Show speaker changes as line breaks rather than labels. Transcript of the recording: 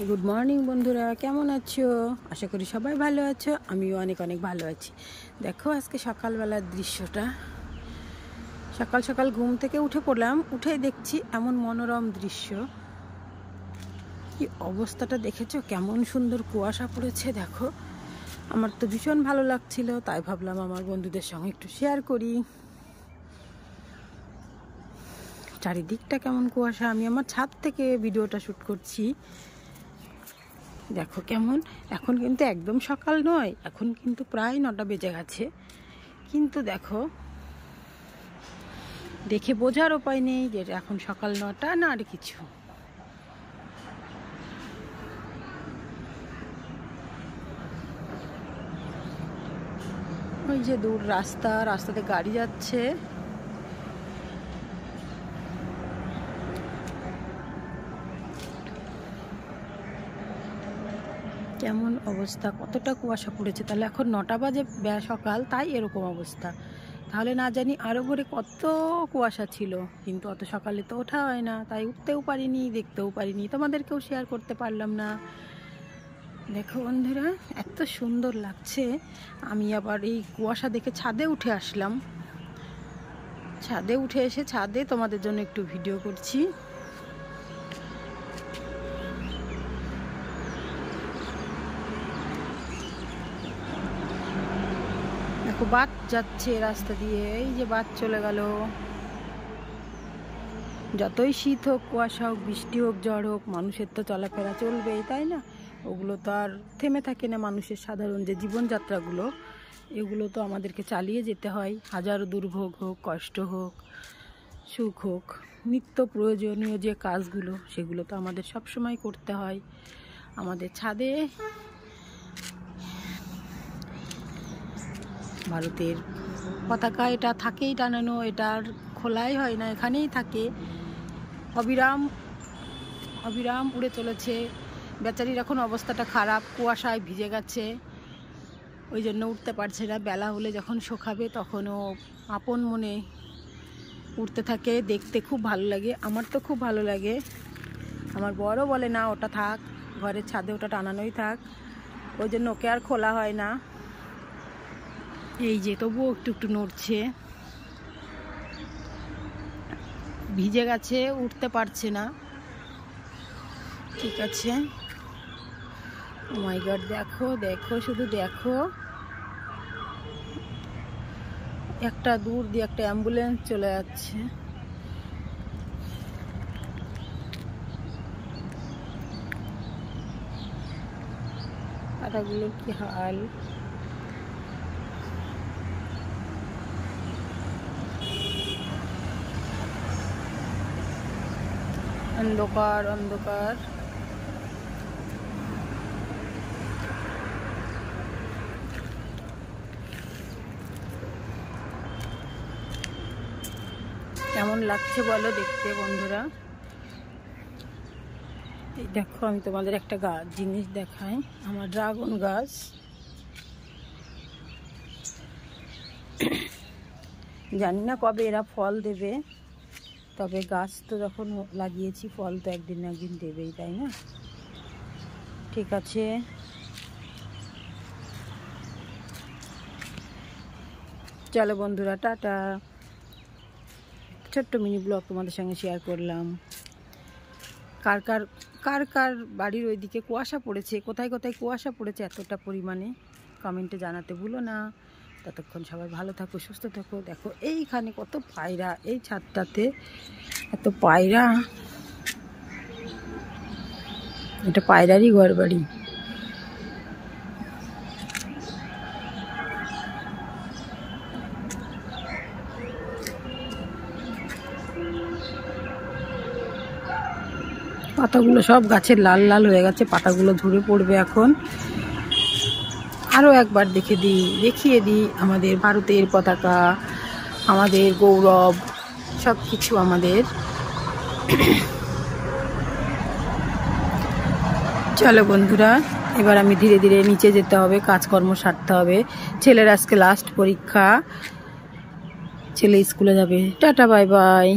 Good morning বন্ধুরা, কেমন আছো? আশা করি সবাই ভালো আছো। আমিও অনেক অনেক ভালো আছি। দেখো আজকে সকালবেলার দৃশ্যটা। সকাল সকাল ঘুম থেকে উঠে পড়লাম, উঠেই দেখছি এমন মনোরম দৃশ্য। কি অবস্থাটা দেখেছো? কেমন সুন্দর কুয়াশা পড়েছে দেখো। আমার তো ভীষণ ভালো লাগছিল, তাই ভাবলাম আমার বন্ধুদের সঙ্গে একটু শেয়ার করি। চারিদিকটা কেমন কুয়াশা। আমি আমার ছাদ থেকে ভিডিওটা শ্যুট করছি। দেখো কেমন। এখন কিন্তু একদম সকাল নয়, এখন কিন্তু প্রায় 9টা বেজে গেছে। কিন্তু দেখো, দেখে বোঝার উপায় নেই যে এখন সকাল 9টা না আর কিছু। ওই যে দূর রাস্তাতে গাড়ি যাচ্ছে। কেমন অবস্থা, কতটা কুয়াশা পড়েছে। তাহলে এখন 9টা বাজে সকাল, তাই এরকম অবস্থা। তাহলে না জানি আরো ভোরে কত কুয়াশা ছিল। কিন্তু অত সকালে তো ওঠা হয় না, তাই উঠতেও পারিনি, দেখতেও পারিনি, তোমাদেরকেও শেয়ার করতে পারলাম না। দেখো বন্ধুরা, এত সুন্দর লাগছে। আমি আবার এই কুয়াশা দেখে ছাদে উঠে আসলাম। ছাদে উঠে এসে ছাদে তোমাদের জন্য একটু ভিডিও করছি। দেখো বাস যাচ্ছে রাস্তা দিয়ে, এই যে বাস চলে গেল। যতই শীত হোক, কুয়াশা হোক, বৃষ্টি হোক, ঝড় হোক, মানুষের তো চলাফেরা চলবেই, তাই না? ওগুলো তো আর থেমে থাকে না। মানুষের সাধারণ যে জীবনযাত্রাগুলো, এগুলো তো আমাদেরকে চালিয়ে যেতে হয়। হাজারো দুর্ভোগ হোক, কষ্ট হোক, সুখ হোক, নিত্য প্রয়োজনীয় যে কাজগুলো, সেগুলো তো আমাদের সবসময় করতে হয়। আমাদের ছাদে ভারতের পতাকা এটা থাকেই টানানো, এটা আর খোলাই হয় না, এখানেই থাকে। অবিরাম উড়ে চলেছে। বেচারির এখন অবস্থাটা খারাপ, কুয়াশায় ভিজে গেছে, ওই জন্য উঠতে পারছে না। বেলা হলে যখন শোকাবে তখনও আপন মনে উঠতে থাকে। দেখতে খুব ভালো লাগে, আমার তো খুব ভালো লাগে। আমার বড় বলে না ওটা থাক, ঘরের ছাদে ওটা টানানোই থাক, ওই জন্য ওকে আর খোলা হয় না। এই যে তবুও একটু একটু নড়ছে, ভিজে গেছে, উঠতে পারছে না। ঠিক আছে। ও মাই গড, দেখো দেখো, শুধু দেখো। একটা দূর দিয়ে একটা অ্যাম্বুলেন্স চলে যাচ্ছে। পাতাগুলোর কি হাল। অন্ধকার অন্ধকার। কেমন লাগছে বলো দেখতে বন্ধুরা। এই দেখো, আমি তোমাদের একটা জিনিস দেখাই। আমার ড্রাগন গাছ, জানি না কবে এরা ফল দেবে, তবে গাছ তো যখন লাগিয়েছি, ফল তো একদিন না একদিন দেবেই, তাই না? ঠিক আছে। চলো বন্ধুরা, টাটা। ছোট্ট মিনি ব্লগ তোমাদের সঙ্গে শেয়ার করলাম। কার কার কার কার বাড়ির ওইদিকে কুয়াশা পড়েছে, কোথায় কোথায় কুয়াশা পড়েছে এতটা পরিমাণে, কমেন্টে জানাতে ভুলো না। ততক্ষণ সবাই ভালো থাকো, সুস্থ থাকো। দেখো এইখানে কত পায়রা, এই ছাদটাতে এত পায়রা। এটা পায়রারই ঘর বাড়ি। পাতাগুলো সব গাছের লাল লাল হয়ে গেছে, পাতাগুলো ঝরে পড়বে এখন। আরও একবার দেখিয়ে দিই আমাদের ভারতের পতাকা, আমাদের গৌরব, সব কিছু আমাদের। চলো বন্ধুরা, এবার আমি ধীরে ধীরে নিচে যেতে হবে, কাজকর্ম সারতে হবে। ছেলের আজকে লাস্ট পরীক্ষা, ছেলে স্কুলে যাবে। Tata, bye bye.